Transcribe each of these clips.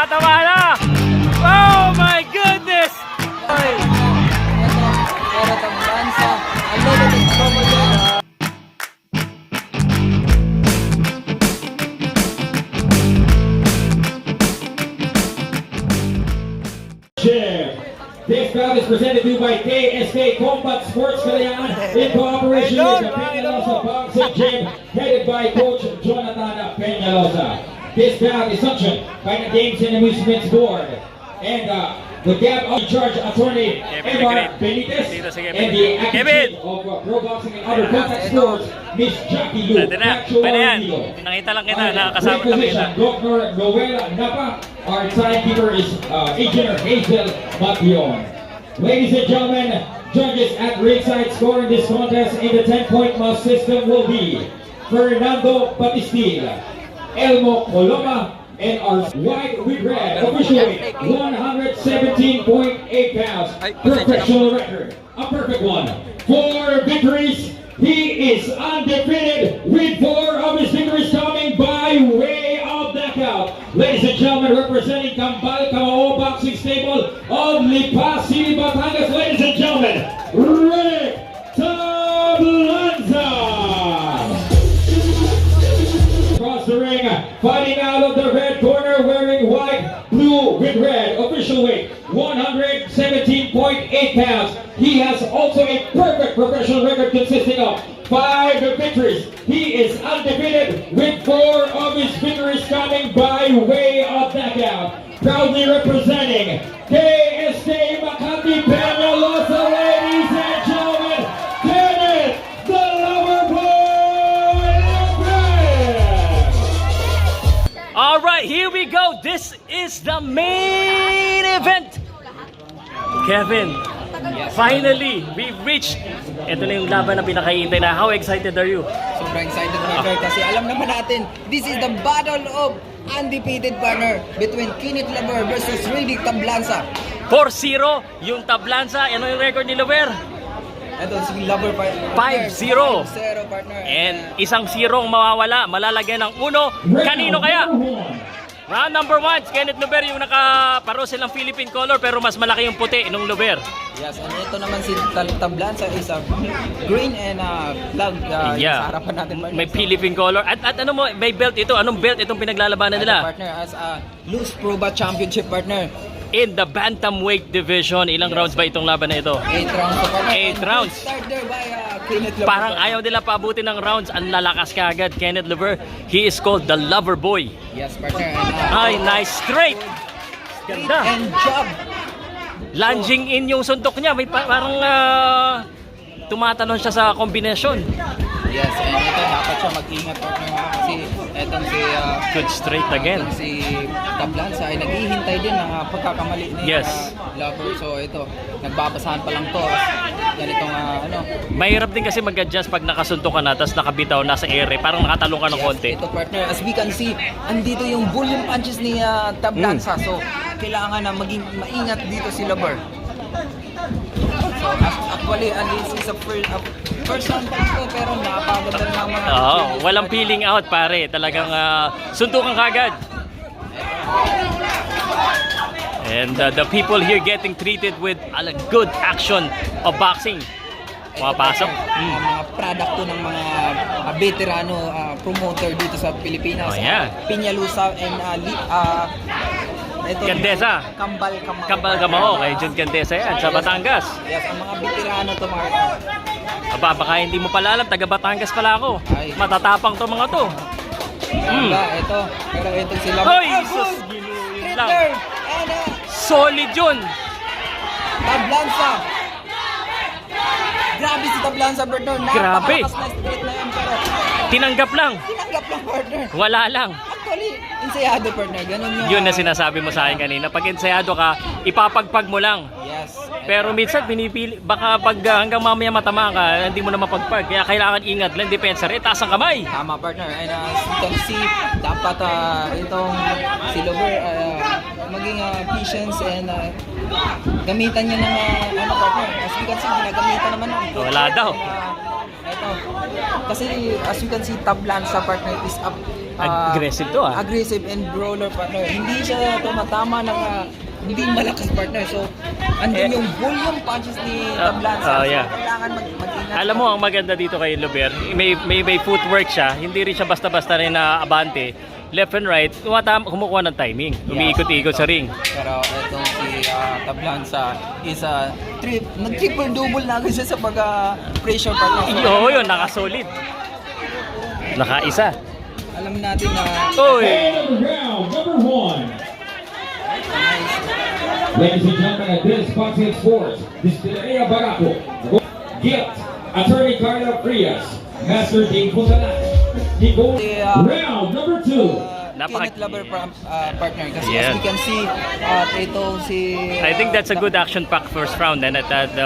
tumatawa na! Oh my goodness! Ay. Pero Tablanza, a little bit trouble there. This bout is presented to you by KSK Combat Sports Kalayaan in cooperation with the Peñalosa Boxing Gym, headed by Coach Jonathan Peñalosa. This bout is sanctioned by the Games and Amusements Board. And the GAB in charge attorney Emar Benitez and the acting of pro boxing and other contact sports, Miss Jackie Lu. Pwede yan. Nakita lang kita, nakakasama kami kita. Governor Noel Napa. Our timekeeper is Engineer Hazel Mation. Ladies and gentlemen, judges at ringside scoring this contest in the 10-point must system will be Fernando Batistil, Elmo Coloma, and our white with red official weight 117.8 pounds. Professional record, a perfect one. 4 victories. He is undefeated with 4 of his victories coming by way of knockout. Ladies and gentlemen, representing Kambal Kamao Boxing Stable of Lipa City, Batangas, ladies and gentlemen, Rick Tablanza. Across the ring, fighting out of the red corner, wearing white, blue with red, official weight 117.8 pounds. He has also a perfect professional record consisting of 5 victories. He is undefeated with 4 of his victories coming by way of knockout. Proudly representing KSK Makati Peñalosa, ladies and gentlemen, Kenneth the Loverboy Lopez. All right, here we go. This is the main event. Kevin, finally, we've reached. Ito na yung laban na pinakahihintay na. How excited are you? Sobrang excited partner kasi alam naman natin, this is the battle of undefeated partner between Kenneth Lover versus Rick Tablanza. 4-0 yung Tablanza. Ano yung record ni Lover? Ito si Lover partner. 5-0. 5-0 partner. And isang 0 ang mawawala. Malalagyan ng 1. Kanino kaya? Round number 1, Kenneth Lover yung nakaparosel ng Philippine color pero mas malaki yung puti nung Lover. Yes, and ito naman si Tablanza is a green and flag sa harapan natin partner. May Philippine color. At ano mo, may belt ito. Anong belt itong pinaglalabanan nila? Partner as a loose Proba Championship partner. In the bantamweight division, ilang rounds ba itong laban na ito? 8 rounds to partner. 8 rounds. Start there by Kenneth Lover. Parang ayaw nila paabutin ng rounds. Ang lalakas kaagad, Kenneth Lover. He is called the Lover Boy. Yes, partner. Ay, nice straight. Ganda. And jab. Lunging in yung suntok niya. May parang tumatalon siya sa kombinasyon. Yes, and ito dapat siya mag-ingat partner kasi etong si Good straight again. etong si Tablanza ay naghihintay din ng pagkakamali ni Yes. Lover. So ito, nagbabasahan pa lang to. Ganitong Mahirap din kasi mag-adjust pag nakasuntok ka na tapos nakabitaw nasa ere. Parang nakatalong ka ng konti. Ito partner, as we can see, andito yung volume punches ni Tablanza. So kailangan na maging maingat dito si Lover. So actually, this is a first round punch ko pero napaganda na mga Walang peeling out pare. Talagang suntukan kagad. And the people here getting treated with a good action of boxing. Pumapasok. Mga product to ng mga veterano promoter dito sa Pilipinas. Oh, yeah. Peñalosa and Candesa. Kambal Kamao kay Jun Candesa yan sa Batangas. Yes, ang mga veterano to mga Aba, baka hindi mo pala alam, taga Batangas pala ako. Ay. Matatapang to mga to. ito. Pero ito sila. Hoy, sus, ginuhin lang. And Solid yun. Tablanza. Grabe si Tablanza, partner. Grabe. Napakalakas na straight na yan, pero Tinanggap lang. tinanggap lang, partner. Wala lang. Actually, ensayado, partner. Ganun yung Yun na sinasabi mo sa akin kanina. Pag ensayado ka, ipapagpag mo lang. Yes. Pero minsan pinipili, baka pag hanggang mamaya matama ka, hindi mo na mapagpag. Kaya kailangan ingat lang, depensa rin, taas ang kamay. Tama, partner. And as you can see, dapat itong si Lover maging patience and gamitan niya ng partner. As you can see, ginagamitan naman ng Wala daw. ito. Kasi as you can see, Tablanza, partner is up Aggressive to, ah. Aggressive and brawler partner. Hindi siya tumatama ng hindi malakas partner. So, andun yung volume punches ni Tablanza. yeah. So, kailangan mag-ingat. Alam mo, ang maganda dito kay Lover, may footwork siya, hindi rin siya basta-basta rin na abante. Left and right, kumukuha ng timing. Umiikot-ikot sa ring. Pero itong si Tablanza is nag-triple double na agad siya sa pag-pressure partner. So, Oo, yun, nakasolid. Nakaisa. alam natin na Uy! And round number 1. Ladies and gentlemen, at this boxing sports, Distilleria Barako, Guilt, Attorney Carla Frias, Master Ding Puntalan. Round number 2. Kenneth Lover partner kasi Yeah. as we can see ito si I think that's a good action pack first round and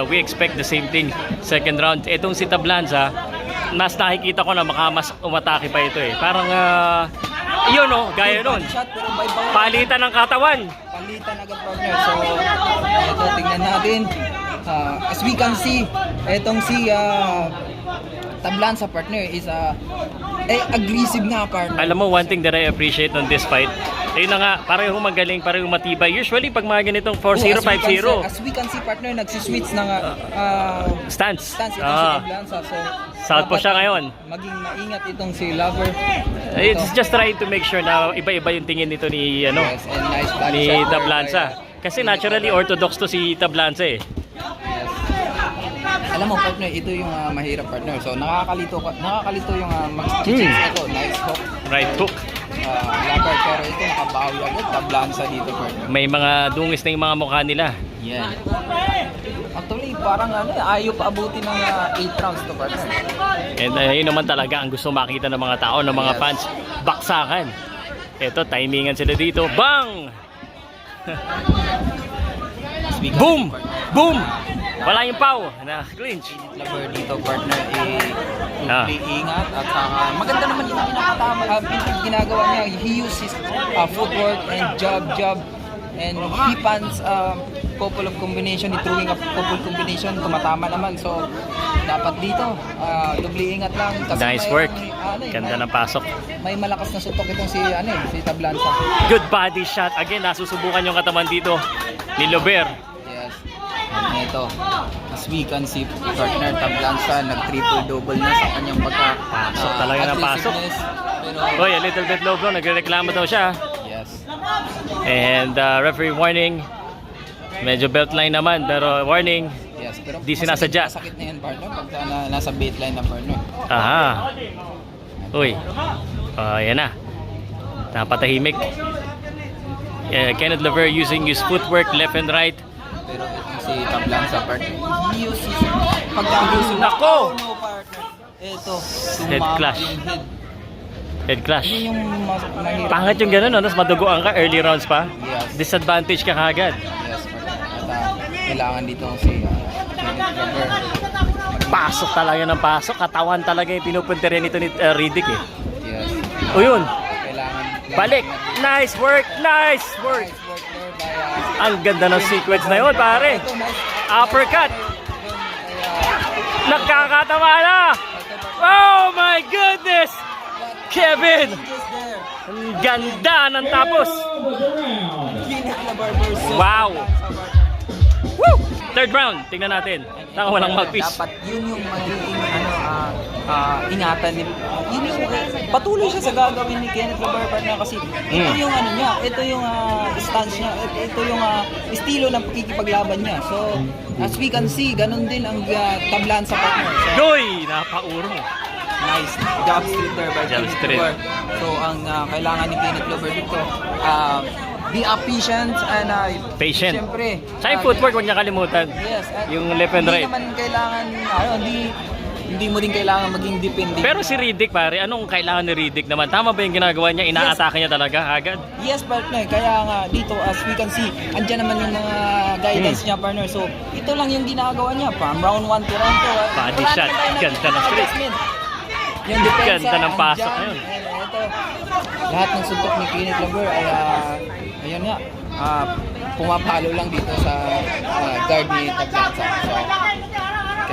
we expect the same thing second round. Itong si Tablanza, mas nakikita ko na mas umatake pa ito eh. Parang yun oh, gaya nun. shot pero by bawal. Palitan ng katawan. Palitan agad partner. So ito tingnan natin. As we can see, etong si Tablanza partner is aggressive nga partner. Alam mo, one thing that I appreciate on this fight, ayun na nga, parehong magaling, parehong matibay. Usually, pag mga ganitong 4-0, 5-0, As we can see partner, nagsiswitch ng stance. stance itong si Tablanza. So Southpaw dapat siya ngayon. Maging maingat itong si Lover. It's just trying to make sure na iba-iba yung tingin nito ni Yes, and nice body ni shot there Tablanza. by, Kasi naturally orthodox to si Tablanza eh. yes. Alam mo partner, ito yung mahirap partner. So nakakalito yung mag-chicks ito, nice hook. Right hook. Lover, pero ito nakabawi agad Tablanza dito partner. May mga dungis na yung mga mukha nila. Yan. Actually, parang ayaw pa abutin ng 8 rounds to partner. And yun naman talaga ang gusto makita ng mga tao, ng mga fans. Baksakan. Ito, timingan sila dito. Bang! Boom! Boom! Wala yung pow. Na-clinch. Lover dito partner, play ingat at saka maganda naman yung pinakatama ginagawa niya. He uses footwork and jab and he punts couple of combination, throwing a couple combination, tumatama naman. So dapat dito doble ingat lang kasi Nice work. Ganda ng pasok. May malakas na sutok itong si si Tablanza. Good body shot. Again, nasusubukan yung katawan dito ni Lover. Yes. And ito, as we can see, partner Tablanza nag-triple double na sa kanyang Pasok talaga ng pasok. aggressiveness. Pero Oy, a little bit low bro. Nagrereklamo daw siya. yes. And referee warning. Medyo belt line naman, pero warning. Yes, pero Di sinasadya. masakit na yan partner pagka nasa baseline na partner. Aha. Uy. Yan na. Napatahimik. Kenneth Lover using his footwork left and right. Pero itong si Tablanza partner, he uses pagka-aggressive. Nako! No partner. Ito, Head sumama clash. yung head. Head clash. Yun yung mahirap. Pangat yung gano'n, no? Tapos madugoan ka, early rounds pa. Yes. Disadvantage ka kagad. Yes, partner. At kailangan dito si Kenneth Lover. Pasok talaga ng pasok. Katawan talaga yung pinupunta rin ito ni Riddick eh. Yes. O yun. Kailangan Balik. Nice work. Nice work. nice work there by Ang ganda ng sequence na yun, pare. ito, nice Uppercut. Kaya, Nakakatawa na. ito, Oh my goodness. Kevin. just there. Ang ganda ng tapos. Kenneth Lover versus Wow. Tablanza, partner. Woo! Third round. Tingnan natin. Naka walang mouthpiece. Dapat yun yung magiging ingatan ni yun yung patuloy siya sa gagawin ni Kenneth Lover partner kasi ito yung niya, ito yung stance niya, ito yung estilo ng pakikipaglaban niya. So as we can see, ganun din ang Tablanza partner. So, Goy! Napaurong. nice jab street there by Jab Kenneth street. Lover. So ang kailangan ni Kenneth Lover dito, be patient and Patient. Siyempre, Sa yung footwork, huwag niya kalimutan. yes, at Yung left and right. Hindi naman kailangan, hindi mo din kailangan maging dependent. Pero si Riddick pare, anong kailangan ni Riddick naman? Tama ba yung ginagawa niya? Inaatake niya talaga agad? Yes, partner. Kaya nga dito, as we can see, andyan naman yung mga guidance niya, partner. So, ito lang yung ginagawa niya. From round 1 to round 2. Body shot. Ganda ng straight. Yung depensa, Ganda ng pasok andyan. na yun. And ito, lahat ng suntok ni Kenneth Lover ay, ayun nga, pumapalo lang dito sa guard ni Tablanza. So,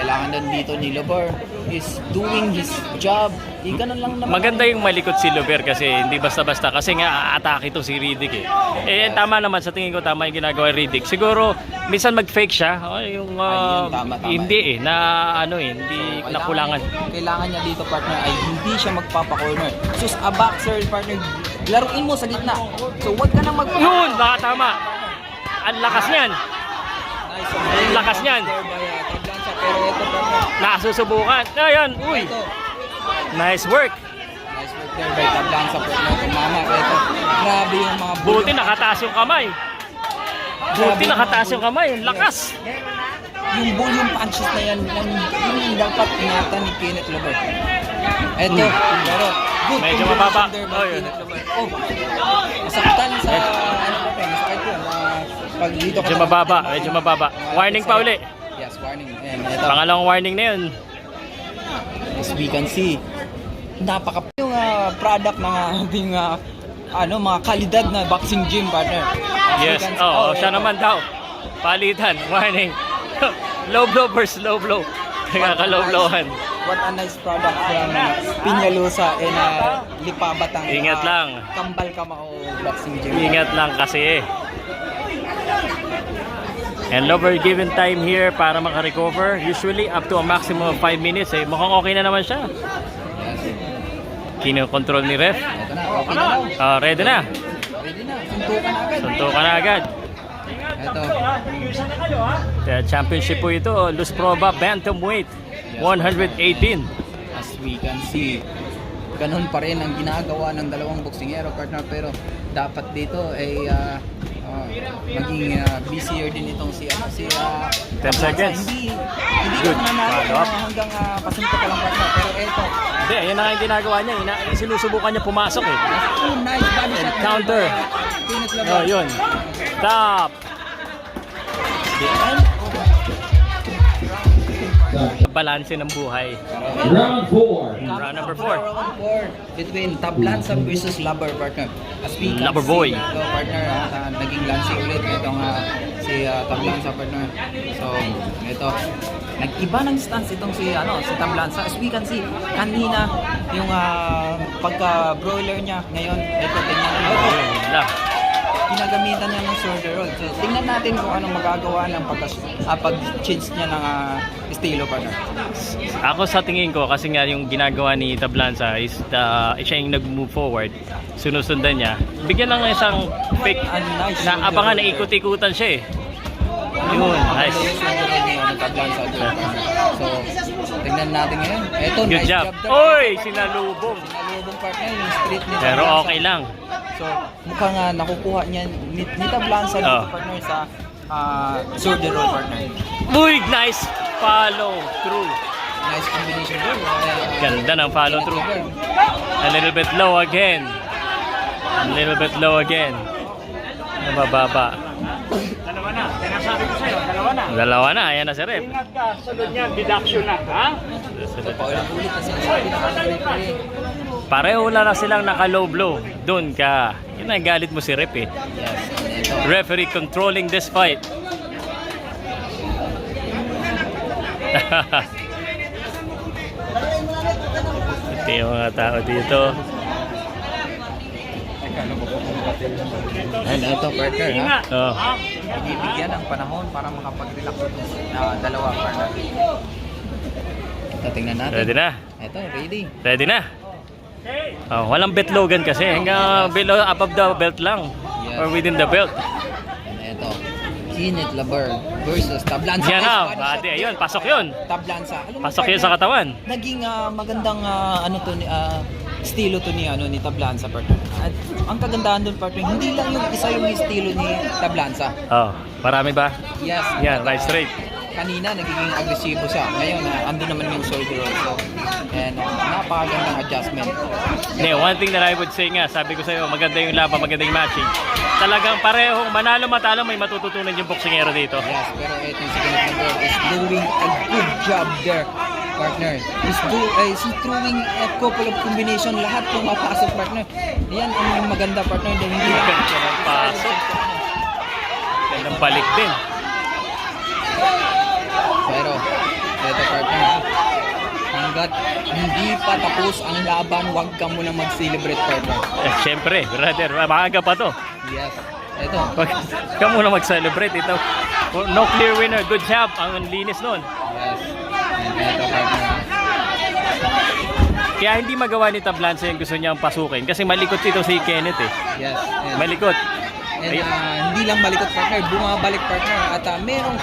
kailangan din dito ni Lover is doing his job. Ganun lang naman. Maganda yung malikot si Lover kasi hindi basta-basta kasi nga atake to si Riddick eh. Tama naman sa tingin ko, tama yung ginagawa ni Riddick. Siguro minsan mag-fake siya, yung tama. hindi na hindi So, nakulangan. Kailangan niya dito, partner, ay hindi siya magpapa-corner. So a boxer, partner, laruin mo sa gitna. So wag ka nang Yun, baka tama. Ang lakas niyan. Nice. Ang lakas niyan. Pero ito, partner. Nakasusubukan. Ayan, uy. Ito. Nice work. Nice work there by Tablanza, partner. Tumama. Ito. Grabe yung mga Buti nakataas yung kamay. Buti nakataas yung kamay. Ang lakas. Yung volume punches na yan, yung dapat ingatan ni Kenneth Lover. Ito, pero good Medyo combination mababa. there by Oh, yun. Kenneth Lover. Oh, masaktan sa, masakit yun. Pag dito ka Medyo mababa. Medyo mababa. Warning pa uli. Yes, warning. And ito, Pangalawang warning na yun. as we can see, yung product ng ating mga kalidad na boxing gym, partner. As we Yes. can see- Siya ito. naman daw. Palitan. Warning. Low blow versus low blow. Nagkaka-low-blowan. What a nice product from Piñalusa and Lipabat ang Ingat lang. Kambal Kamao Boxing Gym. Ingat lang kasi eh. And Lover given time here para makarecover. Usually up to a maximum of 5 minutes eh. Mukhang okay na naman siya. Yes. Kino-control ni ref. Ito na, okay na daw. Ready na. Ready na, suntukan na agad. Suntukan na agad. Ito, The championship po ito. Luz Proba Bantamweight 118. as we can see, ganun pa rin ang ginagawa ng dalawang boksingero, partner, pero dapat dito ay maging busier din itong si 10 seconds. Hindi Good. ka na Follow up. hanggang pasunto ka lang, partner, pero ito, Hindi, yan na nga yung ginagawa niya. Sinusubukan niya pumasok eh. nice body And shot. counter. Kenneth Lover. Yun. Stop. Balanse ng buhay. Round 4. Round number 4. Round 4 between Tablanza versus Lover, partner. As we can Lover boy. see, ito, partner, naging lansi ulit itong si Tablanza, partner. So, ito, nag-iba ng stance itong si Tablanza. As we can see, kanina yung pagka-broiler niya, ngayon, ito, tingnan ito. Yun lang. Ginagamitan niya ng shoulder roll. So, tingnan natin kung anong magagawa ng pag-change niya ng estilo, partner. Ako sa tingin ko, kasi nga yung ginagawa ni Tablanza is siya yung nag-move forward. Sinusundan niya. Bigyan lang ng isang fake Nice na abangan na ikot-ikutan siya eh. Yun, nice. Yung shoulder roll niya ng Tablanza. So, tingnan natin ngayon. Ito, Good nice job. there. Oy, sinalubong. Sinalubong, partner, yung street ni Pero Tablanza. okay lang. So, mukhang nakukuha niya ni Tablanza dito, Oh. partner, sa shoulder roll, partner. Uy, nice follow through. Nice combination roll. Ganda ng follow through. A little bit low again. A little bit low again. Mababa. Dalawa na. Sinasabi ko sa'yo, dalawa na. Dalawa na, ayan na si Rep. Ingat ka, sunod niya, deduction na, ha? Paulit-ulit na sinasabi ng ating referee. Pareho na silang naka-low blow. Doon ka. Yun ang galit mo si Rep eh. Yes, ito. Referee controlling this fight. Ito yung mga tao dito. And ito, partner, ha? Ingat. Oh. Bibigyan ng panahon para makapag-relax itong dalawa, partner. Ito, tingnan natin. Ready na? Ito, ready. Ready na? Oh, walang betlogan kasi. Hanggang below, above the belt lang. Yes. Or within the belt. And ito, Kenneth Lover versus Tablanza. Yan Nice na. body Bate, shot ayun. there. Pasok yun. Tablanza. Alam mo, Pasok yun partner, sa katawan. Naging magandang estilo to ni Tablanza, partner. At ang kagandahan doon, partner, hindi lang yung isa yung estilo ni Tablanza. Oh, marami ba? Yes. Yan, right straight. Kanina nagiging agresibo siya. Ngayon, andun naman yung shoulder roll. So, and napakagandang adjustment. Hindi, one thing that I would say nga, sabi ko sa'yo, maganda yung laban, maganda yung matching. Talagang parehong manalo-matalo, may matututunan yung boksingero dito. Yes, pero itong si Kenneth Lover is doing a good job there, partner. He's throwing a couple of combination. Lahat pumapasok, partner. Yan ang maganda, partner. Dahil hindi Ganda ng pasok. Gandang balik din. Pero, Ito partner. Hanggat hindi pa tapos ang laban, huwag ka muna mag-celebrate partner. Siyempre, brother, maaga pa to. Yes. Ito. Wag ka muna mag-celebrate ito. No clear winner. Good job. Ang linis nun. Yes. And ito partner. Kaya hindi magawa ni Tablanza yung gusto niyang pasukin. Kasi malikot ito si Kenneth eh. Yes. And, Malikot. and hindi lang malikot partner, bumabalik partner. At merong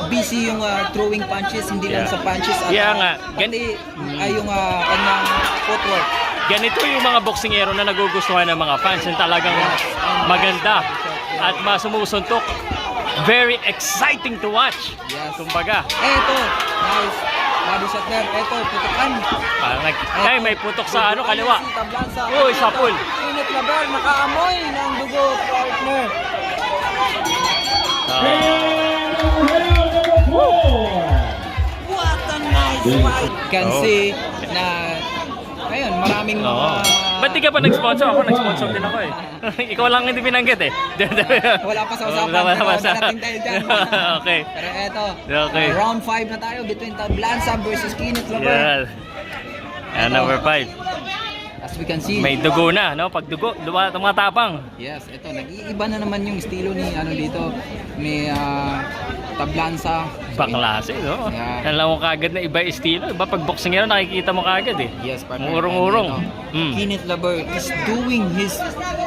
busy yung throwing punches, hindi lang Yeah. sa punches. At Yeah nga. pati yung kanyang footwork. Ganito yung mga boksingero na nagugustuhan ng mga fans. Yung talagang maganda at masumusuntok. Very exciting to watch. Yes. Kumbaga, Eto, nice. Body shot there. Eto, putukan. ay may putok sa ano kaliwa. Si Tablanza. Uy, sapul. Kenneth Labar, nakaamoy ng dugo, partner. Ah, And round number 4. What a nice fight. Can Oh. see na, ayun, maraming Oo. Ba't di ka pa nag-sponsor? Ako nag-sponsor din ako eh. Ikaw lang hindi binanggit eh. Wala pa sa usapan, Wala pa pero sa- darating tayo dyan. Okay. Pero eto, Okay. round 5 na tayo between Tablanza versus Kenneth Labar. Yeah. And number 5. As we can see, May dugo na, no? Pag dugo, tumatapang. yes, ito, nag-iiba na naman yung estilo ni ano dito, ni Tablanza. Baklase, no? Yeah. Alam mo kagad na iba yung estilo. Iba pag boksingero nakikita mo kagad eh. Yes, partner. Urong-urong. And ito, Kenneth Labar is doing his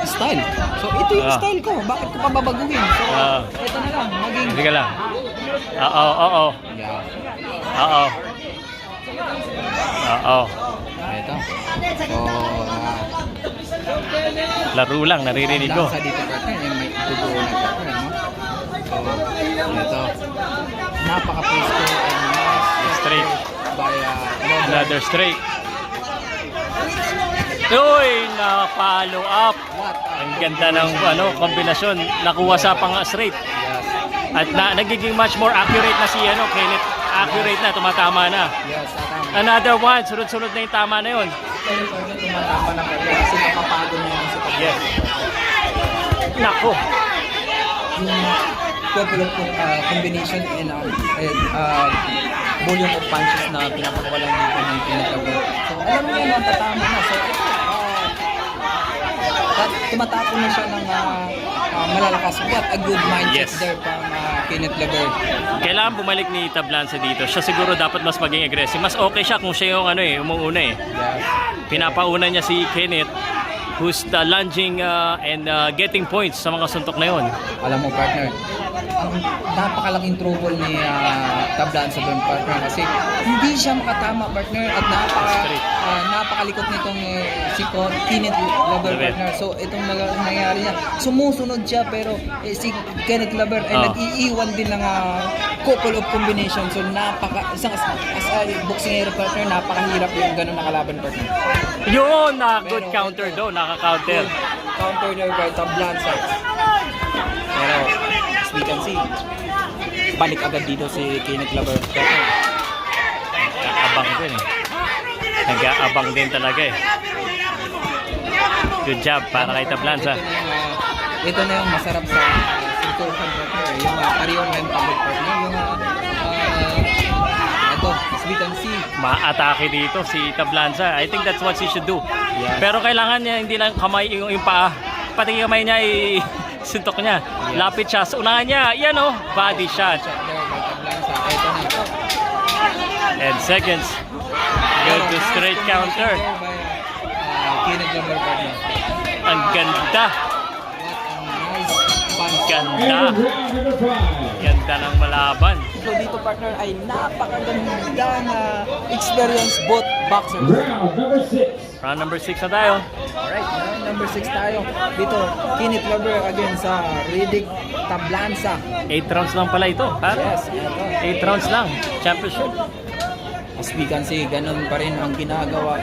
style. So, ito yung Ah. style ko. Bakit ko pa babaguhin? So, Ah. ito na lang, maging... Sige lang. Oo. Yeah. Oo. Oo. Ito. So, Laro lang, naririnig ko. Tablanza dito, partner. Yung may dugo na partner, no? So, ito. Napaka-pwesto and nice. Straight. By Labar. Another straight. Uy, na-follow up. What a Ang ganda ng kombinasyon. Nakuha sa pang-straight. Yes. At nagiging much more accurate na si Kenneth. Accurate na, tumatama na. Yes, tama. Another one, sunod-sunod na yung tama na yun. Tumatama ng partner kasi napapagod na yung si Tablanza. Yes. Nako. Yung couple of combination and volume of punches na pinapakawalan dito ng Kenneth Labar. So, alam mo yan, tatama na. So, tumatapon na siya ng malalakas. What a good mindset Yes. there from Kenneth Labar. Kailangan bumalik ni Tablanza dito. Siya siguro dapat mas maging aggressive. Mas okay siya kung siya yung umuuna eh. Yes. Pinapauna niya si Kenneth who's lunging and getting points sa mga suntok na yun. Alam mo, partner, ang napakalaking trouble ni Tablanza doon, partner, kasi hindi siya makatama, partner, at napakalikot nitong si Kenneth Labar, partner. So, itong nangyayari niya, sumusunod siya, pero si Kenneth Labar ay nag-iiwan din ng couple of combinations. So, isang as a boxingero, partner, napakahirap yung ganun nakalaban, partner. Yun, good counter daw, naka-counter. Counter there by Tablanza. Pero, as we can see, balik agad dito si Kenneth Labar. Nag-aabang din eh. Nag-aabang din talaga eh. Good job para kay Tablanza. Ito na yung masarap sa cinturhan, partner. Yung Arion and public, partner. Yung ito, as we can see, Ma-atake dito si Tablanza. I think that's what she should do. Yes. Pero kailangan niya hindi lang kamay yung paa. Pati yung kamay niya suntok niya. Lapit siya. So, unahan niya. Yan oh. Body shot. shot there by Tablanza. Ito na. And seconds. Go to straight counter. Kenneth Labar, partner. Ang ganda. What a nice punch. Ganda. And round number 5. Ganda ng malaban. So dito, partner, ay napakagandang experience both boxers. Round number 6. Round number 6 na tayo. Alright, number 6 tayo. Dito, Kenneth Labar against sa Riddick Tablanza. 8 rounds lang pala ito. Yes, ito. 8 rounds lang. Championship. As we can see, ganun pa rin ang ginagawa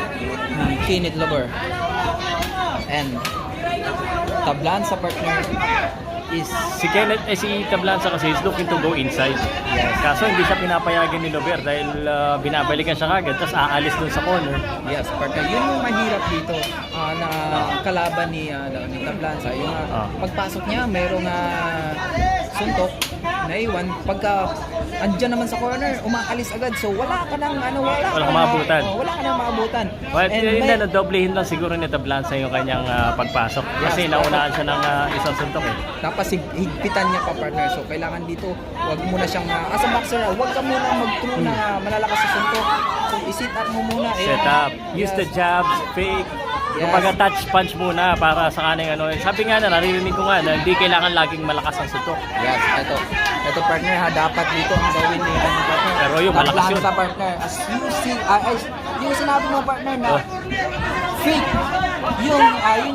ni Kenneth Labar. And Tablanza, partner, is Si Tablanza kasi is looking to go inside. Yes. Kaso hindi siya pinapayagan ni Lover dahil binabalikan siya kagad tapos aalis dun sa corner. yes, partner. Yun yung mahirap dito na kalaban ni Tablanza. Yung pagpasok niya, merong suntok, naiwan. Pagka andyan naman sa corner, umaalis agad. So wala ka nang Wala kang maabutan. Wala ka nang maabutan. Well, And yun may- na, doblehin lang siguro ni Tablanza yung kanyang pagpasok. Kasi naunahan siya ng isang suntok eh. Tapos higpitan niya pa, partner. So kailangan dito, wag muna siyang as a boxer, wag ka muna mag-throw na malalakas sa suntok. So i-sit up mo muna. Set up. Use the jabs, fake. Yes. Kumbaga touch punch muna para sa kaning ano. Sabi nga na, naririnig ko nga na hindi kailangan laging malakas ang suntok. Yes, ito partner ha, dapat dito ang gawin ni partner. Pero yung malakas yun. Sa partner, as you see, yung sinabi mo partner na Oh. fake, yun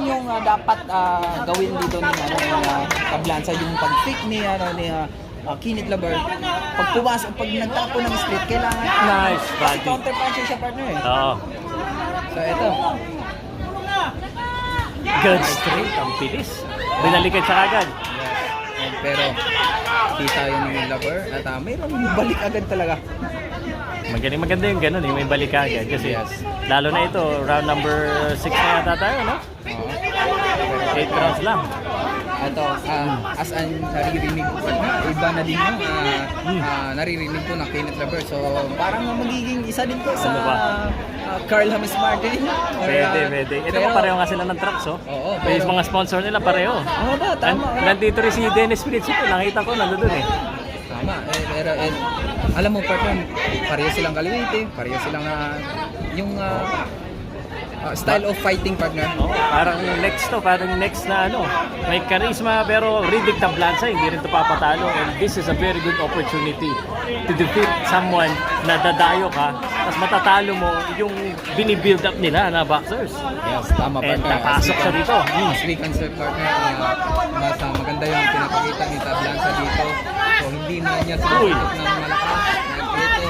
yung dapat gawin dito ni Tablanza, yung pag-fake ni Kenneth Laver. Pag pumasok, pag nagtapo ng split, kailangan Nice kasi body. counter puncher siya partner eh. Oo. So ito, Good straight. Ang bilis. Binalikan siya agad. pero kita yun ni Laver at mayroon balik agad talaga. Magaling maganda yung ganun eh. May balik agad. Kasi Yes. lalo na ito, round number 6 na yata tayo, no? Oo. 8 rounds lang. Ito, as an naririnig ko, iba na din yung naririnig ko na Kenneth Laver. So, parang magiging isa din to sa Ano ba? Carl James Martin. Or, Pwede. Ito pa pareho nga sila ng trucks, oh. Oo, Pero pero- yung mga sponsor nila pareho. Oo ba, tama. Nandito rin si Dennis Fritz. Nakita ko, nandun eh. Tama, pero alam mo, partner, pareho silang kaliwite, pareho silang style of fighting, partner. Oh, parang next na ano. May charisma pero Riddick Tablanza hindi rin ito papatalo, and this is a very good opportunity to defeat someone na dadayo ka tapos matatalo mo yung binibuild up nila na boxers. Yes, tama, And partner. napasok siya dito. As we can say, partner, nasa maganda yung pinapakita ni Tablanza dito. So, hindi na niya Uy. sinusunod ng malakas. Ito,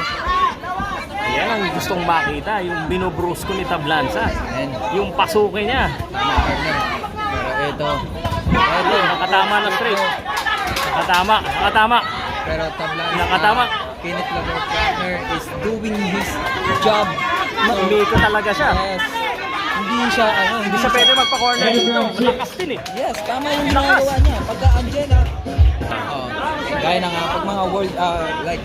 Yan ang gustong makita, yung binubrusko ni Tablanza. and Yung pasukin niya. tama, partner. Pero ito, Nakatama na straight. Nakatama. Pero Tablanza, Nakatama. Kenneth Laver, partner, is doing his job. Umiko talaga siya. Yes. Hindi siya, Hindi siya pwede magpa-corner dito. Malakas din eh. Yes, tama yung Lakas. ginagawa niya. Pagka Angela, gaya na nga, pag mga world, like,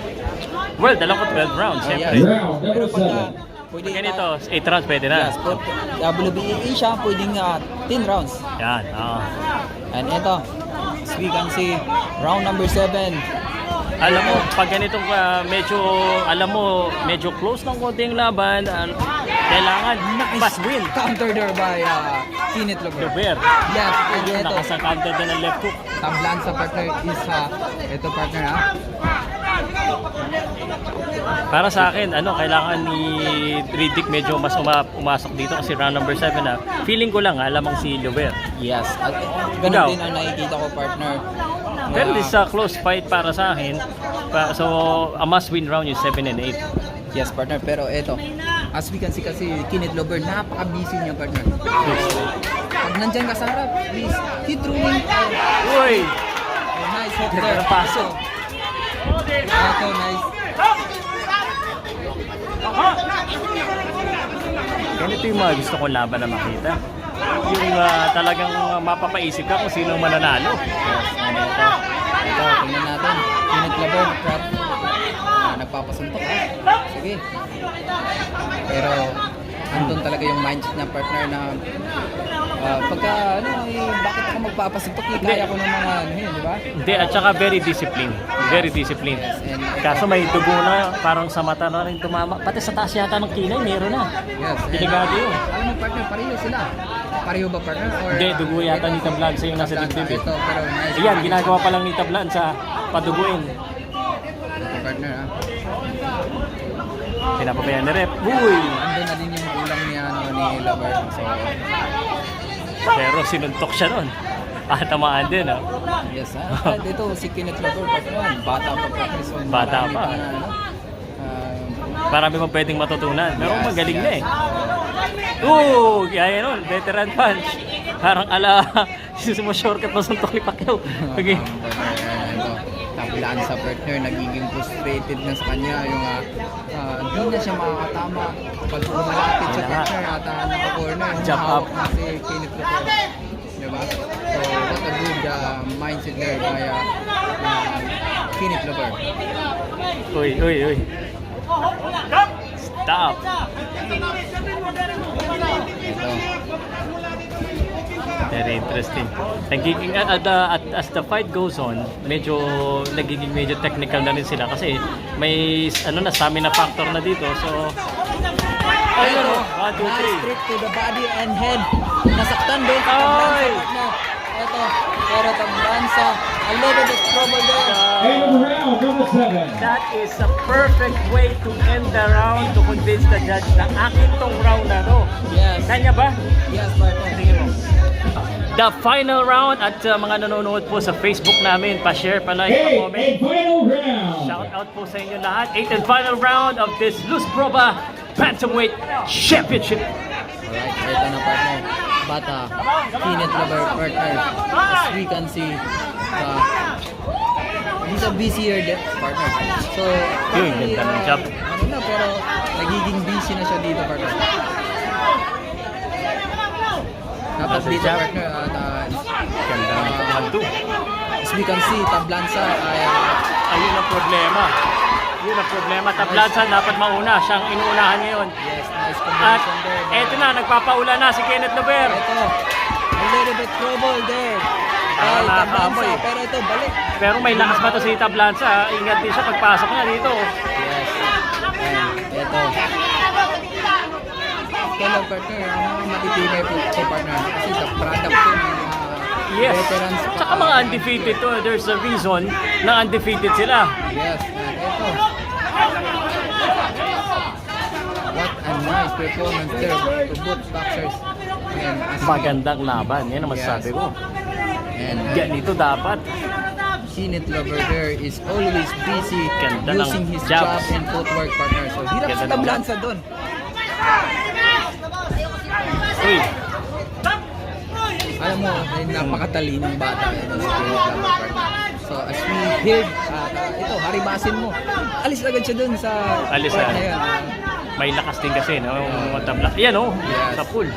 Well, dala ko 12 rounds, syempre. yes. Round number Pero pagka, 7. pwede, Ganito, 8 rounds pwede na. yes, pag WBA siya, pwedeng 10 rounds. Yan, oo. And ito, as we can see, round number 7. Alam mo, pag ganitong medyo close ng konting laban, kailangan fast win. Counter there by Kenneth Laver. Gaber. Yes, and ito, Nakasangkanta din ng left hook. Tablanza, partner, is, ito, partner, Para sa akin, kailangan ni Riddick medyo mas umasok dito kasi round number 7 na. Feeling ko lang, lamang si Lover. Yes, at Ikaw? ganun din ang nakikita ko, partner. Pero this is a close fight para sa akin. So, a must-win round yung 7 and 8. Yes, partner, pero ito, as we can see kasi Kenneth Laver, napaka-busy niya, partner. Pag nandyan ka sa harap, please, keep throwing. Uy! Nice hook Ganda there. ng paso. Ito, nice. Ganito yung mga gusto kong laban na makita. Yung talagang mapapaisip ka kung sino mananalo. Yes, and ito, tingnan natin. Kenneth Laver, nagpapasuntok. Sige. Pero, andun talaga yung mindset niya, partner, na pagka, bakit ako magpapasuntok? Kaya ko ng mga, di ba? Hindi, at saka very disciplined. Very disciplined. And Kaso may dugo na, parang sa mata na rin tumama. Pati sa taas yata ng kilay, meron na. yes, and, Delikado yun. alam mo, partner, pareho sila. Pareho ba, partner? Or, Hindi, dugo yata ito, ni Tablanza yung nasa dibdib eh. Ito, pero nice. Ayan, ginagawa pa lang ni Tablanza, paduguin. Ito, partner, ha? Pinapabayaan ni Rep. Uy! Andun na din yung ulang ni Laver. So, Pero sinuntok siya nun. Tamaan din, ah. yes, ha? At ito, si Kenneth Laver, partner, bata pa, partner. So, Bata marami pa. na, Marami pang pwedeng matutunan. Pero magaling na eh. Oo! Kaya nun, veteran punch. Parang shortcut na suntok ni Pacquiao. Okay. Tapilaan sa partner, nagiging frustrated na sa kanya yung di na siya makakatama pag lumalapit sa partner at naka-corner, Jump up. humahawak na si Kenneth Laver, diba? So what a good mindset there by Kenneth Lover. Uy. Stop. Ito. Very interesting. Nagiging as the fight goes on, medyo technical na rin sila kasi may stamina factor na dito. So ayun, 1 2 Nice 3. trick to the body and head. Nasaktan din sa Ay! Tablanza partner. Ito, pero Tablanza, a little bit trouble there. End of round number 7. That is a perfect way to end the round to convince the judge na akin tong round na to. Yes, Kanya ba? yes partner. Tingin mo. The final round at mga nanonood po sa Facebook namin, pa-share, pa-like, Eighth pa-comment. and final round. Shout out po sa inyo lahat. 8th and final round of this Luz Proba Bantamweight Championship. Alright, ito na partner. Bata, Kenneth Lover partner. As we can see, he's a busier partner. So, Yun, ganda ng job. Ano na, pero nagiging busy na siya dito partner. Dapat Nasa dito jab. partner, Ganda ng pagmanto. as we can see, Tablanza ay Ayun ang problema. Yun ang problema. Tablanza dapat mauna. Siyang inuunahan ngayon. yes, nice At combination there. eto na, nagpapaula na si Kenneth Lover. Ito, a little bit trouble there. Ah, Ay, Tablanza, nakakamoy. pero ito, balik. Pero may lakas pa to si Tablanza. Ingat din siya pagpasok niya dito. Yes. And ito. Ito lang partner, ang matitibay po ito partner. Kasi the product po ng Yes. veterans. Tsaka mga undefeated to. There's a reason na undefeated sila. Yes, and ito. What a nice performance there to both boxers. And as Magandang laban. Yan ang masasabi ko. and Ganito dapat. Kenneth Lover there is always busy Ganda ng using his jabs. jab and footwork partner. So hirap Ganda sa ng Tablanza doon. Uy. Alam mo, ay napakatalinong bata ito si Kenneth Lover partner. So as we heard, ito, haribasin mo. Alis agad siya doon sa Alis part na. na yan. May lakas din kasi, no? Yung tabla. Yan, oh. Yes. Sa pool.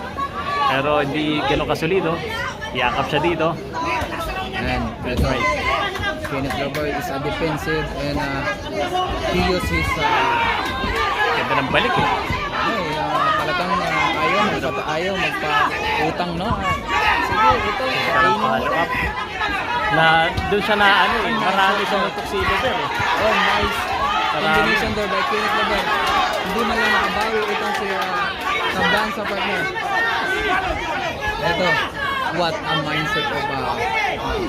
Pero hindi ganun kasolido. Yakap siya dito. And That's ito, right. Kenneth Lover is a defensive and he uses his Ganda ng balik, eh. talagang ayaw magpa-utang, no? Sige, ito, Ganda ng follow up. Na doon siya na ano eh. Marami sa tuxedo there, eh. Oh, nice Marami. combination there by Kenneth Lover. Hindi man lang nakabawi itong si Tablanza partner. Ito, what a mindset of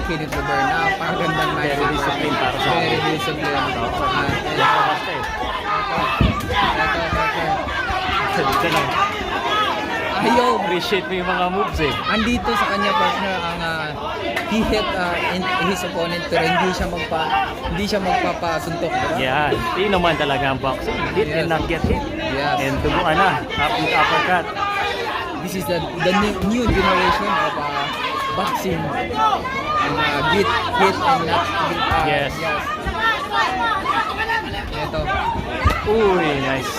Kenneth Lover. Napakagandang mindset. Very disciplined para sa Very akin. disciplined. Ito, basta eh. Ganda lang. Ayaw. Appreciate mo yung mga moves eh. Andito sa kanya partner ang he hit his opponent pero hindi siya magpapasuntok, di ba? Yan. Yun naman talaga ang boxing. Hit and not get hit. Yes. And tubuan na. Up with uppercut. This is the new generation of boxing. Get hit and not get, Yes. Ito, Uy, nice.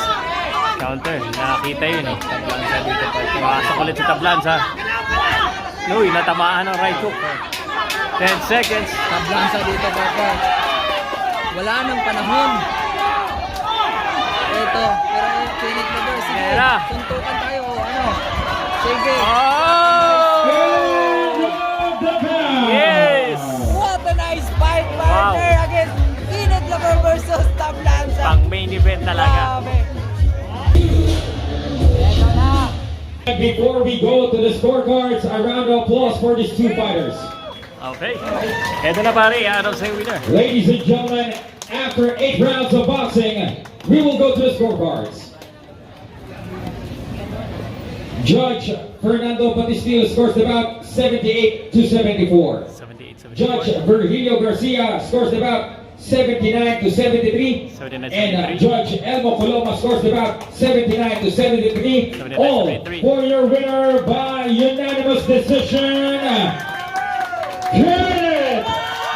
Counter. Nakakita yun eh. Tablanza dito partner. Pasok ulit si Tablanza. Uy, natamaan ang right hook. 10 seconds. Tablanza dito partner. Wala nang panahon. Ito, pero Kenneth Lover, sige, Kaya. suntukan tayo o ano. Sige. Oh! End of the round. Yes! What a nice fight partner against Kenneth Lover versus Tablanza. Pang main event talaga. Grabe. Eto na. Before we go to the scorecards, a round of applause for these two fighters. Okay. Eto na pare, ano sa winner? Ladies and gentlemen, after 8 rounds of boxing, we will go to the scorecards. Judge Fernando Batistillo scores the bout 78 to 74. 78, 74. Judge Virgilio Garcia scores the bout 79 to 73. 79, And 73. Judge Elmo Coloma scores the bout 79 to 73. 79, All 73. for your winner by unanimous decision, Kenneth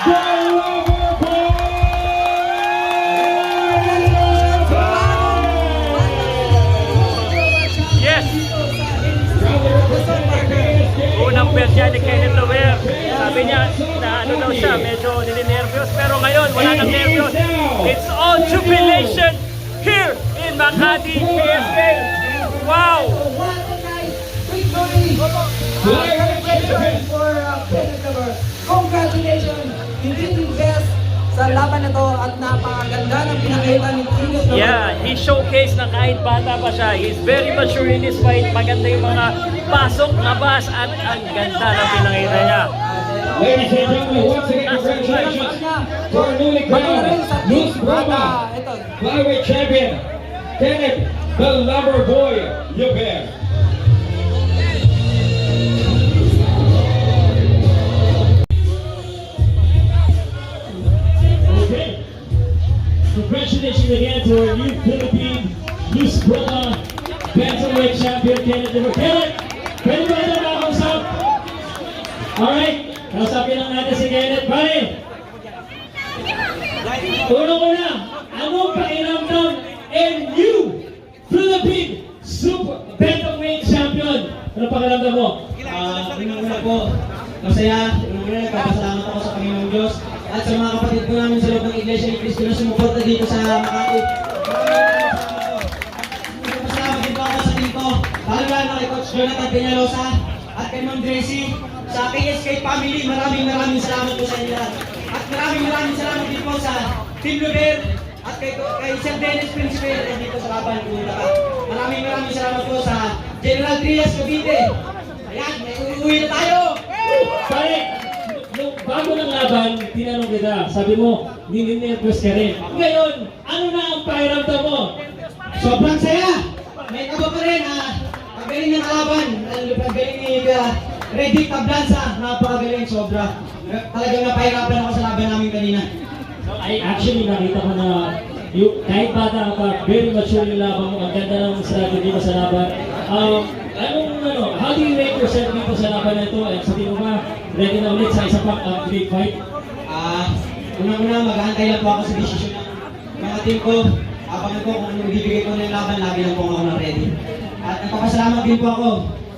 the Lover Boy! Yes! Unang belt niya ni Kenneth Lover. Sabi sabi niya na ano daw siya, medyo nilinervyos, pero ngayon wala nang nervyos. It's all jubilation here in Makati KSK. Wow! Congratulations! Hindi yung best sa laban na to at napakaganda ng pinakita ni Pringles. Yeah, he showcased na kahit bata pa siya. He's very mature in his fight. Maganda yung mga pasok, labas, at ang ganda ng pinakita niya. Ladies and gentlemen, once again, congratulations to our newly crowned Luz Brahma Flyweight Champion, Kenneth the Lover Boy Yubert. Okay. Congratulations again to our new Philippine Luz Brahma Bantamweight Champion, Kenneth Yubert. Kenneth, pwede ba ito makausap? Alright, kausapin lang natin si Kenneth. Pare! Una-una, anong pakiramdam and new Philippine Super Bantamweight Champion? Ano pakiramdam mo? Unang-una po, masaya. Unang-una, nagpapasalamat ako sa Panginoong Diyos at sa mga kapatid ko namin sa loob ng Iglesia ni Cristo na sumuporta dito sa Makati. Nagpapasalamat din po ako sa dito, lalo-lalo kay Coach Jonathan Peñalosa at kay Ma'am Gracie, sa KSK family. Maraming salamat po sa inyo lahat. At maraming salamat din po sa Team Luber at kay Sir Dennis Principe na dito sa laban ng Bulacan. Maraming salamat po sa General Trias Cavite. Ayan, uwi na tayo! Pare, nung bago ng laban, tinanong kita, sabi mo, nininervous ka rin. Ngayon, ano na ang pakiramdam mo? Sobrang saya! May kaba pa rin, pagaling ng kalaban. Pagaling ni Reddick Tablanza, napakagaling, sobra. Talagang napahirapan ako sa laban namin kanina. Ay, actually, nakita ko na yung, kahit bata ka pa, very mature yung laban mo. Ang ganda ng strategy mo sa laban. How do you rate yourself dito sa laban na ito? At sa tingin mo ba, ready na ulit sa isa pang great fight? Unang-una, mag-aantay lang po ako sa desisyon ng mga team ko. Abangan ko kung ano ibibigay ko ng laban, lagi lang po ako na ready. At nagpapasalamat din po ako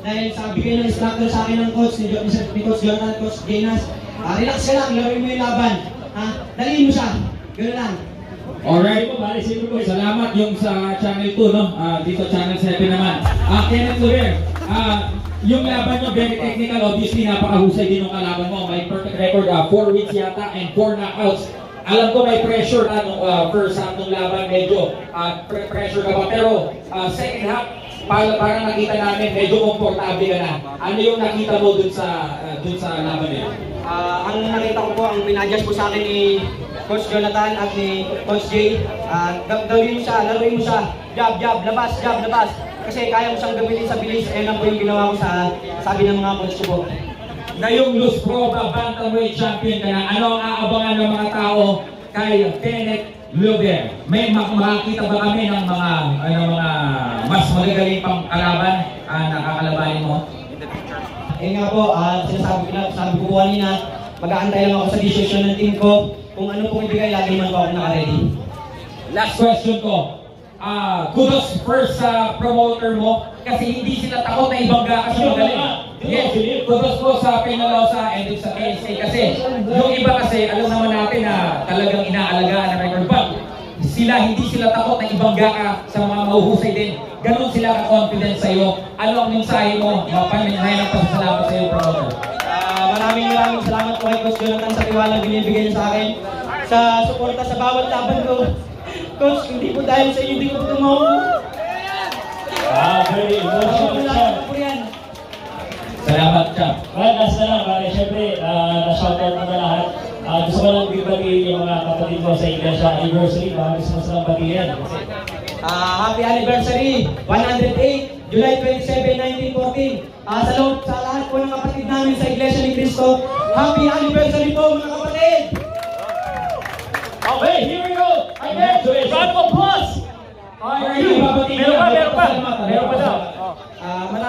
dahil sa bigay ng instructor sa akin ng coach, ni Coach Jonathan, Coach Genas. Relax ka lang, laruin mo yung laban. Daliin mo siya. Gano'n lang. Alright, salamat yung sa Channel 2, no? Dito Channel 7 naman. Kenneth Luber, yung laban nyo, very technical, obviously napakahusay din yung kalaban mo. May perfect record, 4 wins yata and 4 knockouts. Alam ko may pressure nung first half ng laban, medyo pressure ka ba? Pero second half, parang nakita namin, medyo komportable ka na. Ano yung nakita mo dun sa laban nila? Ang nakita ko po, ang pinadjust po sa akin ni Coach Jonathan at ni Coach Jay, gawin mo siya, laruin mo siya, jab, labas. Kasi kaya mo siyang gamitin sa bilis, lang po yung ginawa ko sa sabi ng mga coach ko po. Ngayong Luz Brahma Bantamweight Champion ka na, ano ang aabangan ng mga tao kay Kenneth Luber? May makikita ba kami ng mga mas magagaling pang kalaban na kakalabanin mo? Nga po, sabi ko po kanina, mag-aantay lang ako sa decision ng team ko. Kung ano pong ibigay, lagi man po ako naka-ready. Last question ko. Kudos first sa promoter mo kasi hindi sila takot na ibangga ka sa magaling. Yes, kudos po sa Peñalosa and sa KSK kasi yung iba kasi alam naman natin na talagang inaalagaan ng record bag. Hindi sila takot na ibangga ka sa mga mahuhusay din. Ganon sila ka-confident sa iyo. Ano ang mensahe mo? Mapanay ng pasasalamat sa iyo, promoter. Maraming salamat po kay Coach Jonathan sa tiwalang binibigay niya sa akin. Sa suporta sa bawat laban ko. Coach, hindi po dahil sa inyo, hindi ko po tumawag. Very emotional siya. Salamat ka. Well, last na lang, pare. Siyempre, na-shoutout mo na lahat. Gusto ko lang bigbagiin yung mga kapatid ko sa Iglesia Anniversary. Gusto mo silang bagiyan. Happy anniversary! 108, July 27, 1914. Sa lahat po ng kapatid namin sa Iglesia ni Cristo, happy anniversary po mga kapatid! Okay, here we go! Round of applause! Meron pa daw.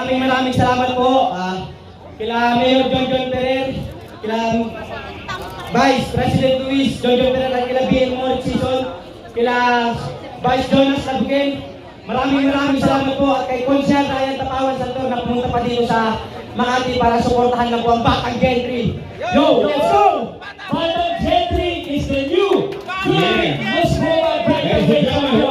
Maraming salamat po. Kila Mayor John Ferrer, kila Vice President Luis John Ferrer, at kila BM Moritz Season, kila Vice Jonas Labuken. Maraming salamat po at kay Konsyal Ryan Tapawan Santor na pumunta pa dito sa Makati para suportahan lang po ang Batang Gentry. Yo, let's go! Batang Gentry is the new Yeah. Miss World Ladies and gentlemen,